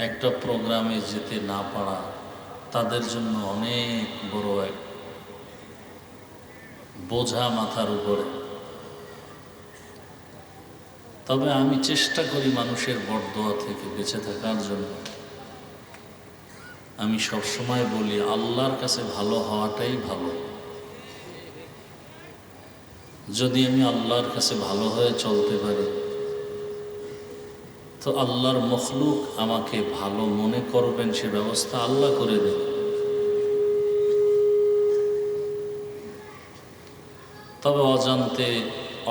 একটা প্রোগ্রামে যেতে না পারা তাদের জন্য অনেক বড় এক বোঝা মাথার উপরে। তবে আমি চেষ্টা করি মানুষের বরদোয়া থেকে বেঁচে থাকার জন্য। আমি সবসময় বলি আল্লাহর কাছে ভালো হওয়াটাই ভালো। যদি আমি আল্লাহর কাছে ভালো হয়ে চলতে পারি তো আল্লাহর মখলুক আমাকে ভালো মনে করবেন, সে ব্যবস্থা আল্লাহ করে দেবেন। তবে অজান্তে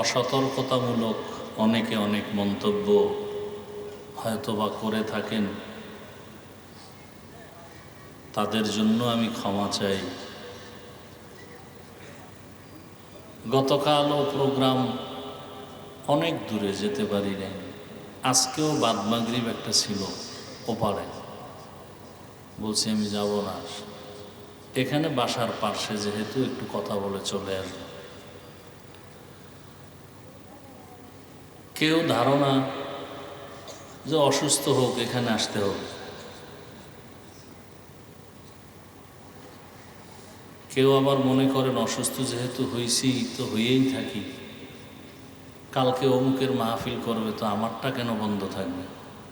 অসতর্কতামূলক অনেকে অনেক মন্তব্য হয়তোবা করে থাকেন, তাদের জন্য আমি ক্ষমা চাই। গতকালও প্রোগ্রাম অনেক দূরে যেতে পারি নাই, আজকেও বাদ মাগরিব একটা ছিল ওপারে, বলছি আমি যাব না। এখানে বাসার পাশে যেহেতু একটু কথা বলে চলে আসব। কেউ ধারণা যে অসুস্থ হোক এখানে আসতে হবে, কেউ আবার মনে করেন অসুস্থ যেহেতু হয়েছি তো হয়েই থাকি, কালকে অমুকের মাহফিল করবে তো আমারটা কেন বন্ধ থাকবে,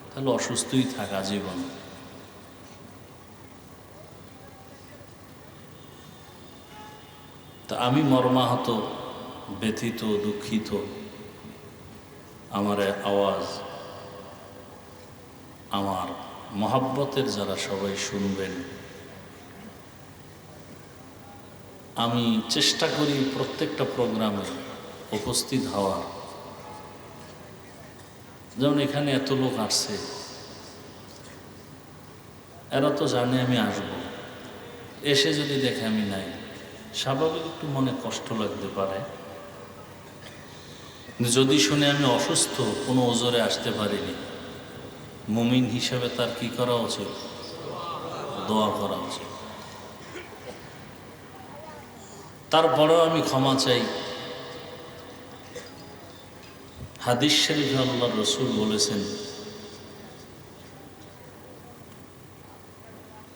তাহলে অসুস্থই থাকা জীবন। তা আমি মর্মাহত, ব্যথিত, দুঃখিত। আমার আওয়াজ আমার মহাব্বতের যারা সবাই শুনবেন, আমি চেষ্টা করি প্রত্যেকটা প্রোগ্রামে উপস্থিত হওয়ার। যেমন এখানে এত লোক আসছে, এরা তো জানে আমি আসব, এসে যদি দেখে আমি নাই, স্বাভাবিক একটু মনে কষ্ট লাগতে পারে। যদি শুনে আমি অসুস্থ, কোনো ওজরে আসতে পারিনি, মুমিন হিসাবে তার কি করা উচিত? দোয়া করা উচিত। তারপরেও আমি ক্ষমা চাই। হাদিস শরীফে আল্লাহর রাসূল বলেছেন,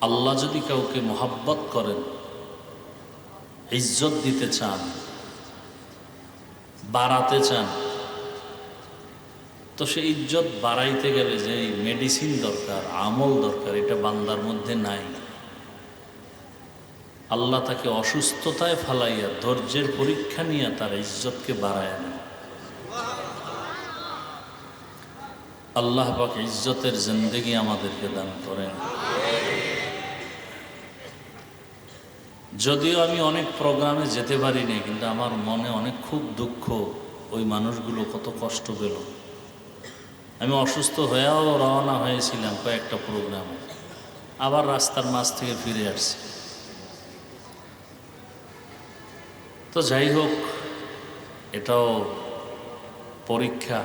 আল্লাহ যদি কাউকে মহাব্বত করেন, ইজ্জত দিতে চান, বাড়াতে চান, তো সে ইজ্জত বাড়াইতে গেলে যে মেডিসিন দরকার, আমল দরকার, এটা বান্দার মধ্যে নাই। আল্লাহ তাকে অসুস্থতায় ফালাইয়া ধৈর্যের পরীক্ষা নিয়ে তার ইজ্জতকে বাড়ায় নেন। আল্লাহ পাক ইজ্জতের জিন্দেগি আমাদেরকে দান করেন। যদিও আমি অনেক প্রোগ্রামে যেতে পারিনি, কিন্তু আমার মনে অনেক খুব দুঃখ, ওই মানুষগুলো কত কষ্ট পেল। আমি অসুস্থ হয়েও রওনা হয়েছিলাম কয়েকটা প্রোগ্রামে, আবার রাস্তার মাঝ থেকে ফিরে আসছি। তো যাই হোক, এটাও পরীক্ষা।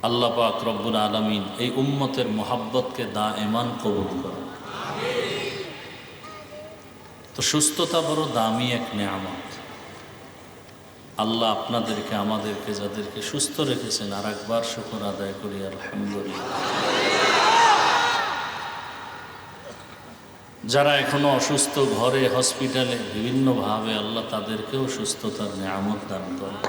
আল্লাহ পাক রব্বুল আলামিন এই উম্মতের মোহাব্বতকে দায়েমান কবুল করেন। তো সুস্থতা বড় দামি এক নেয়ামত। আল্লাহ আপনাদেরকে আমাদেরকে যাদেরকে সুস্থ রেখেছেন আর একবার শুকর আদায় করি আলহামদুলিল্লাহ। যারা এখনো অসুস্থ, ঘরে হসপিটালে বিভিন্নভাবে, আল্লাহ তাদেরকেও সুস্থতার নেয়ামত দান করেন।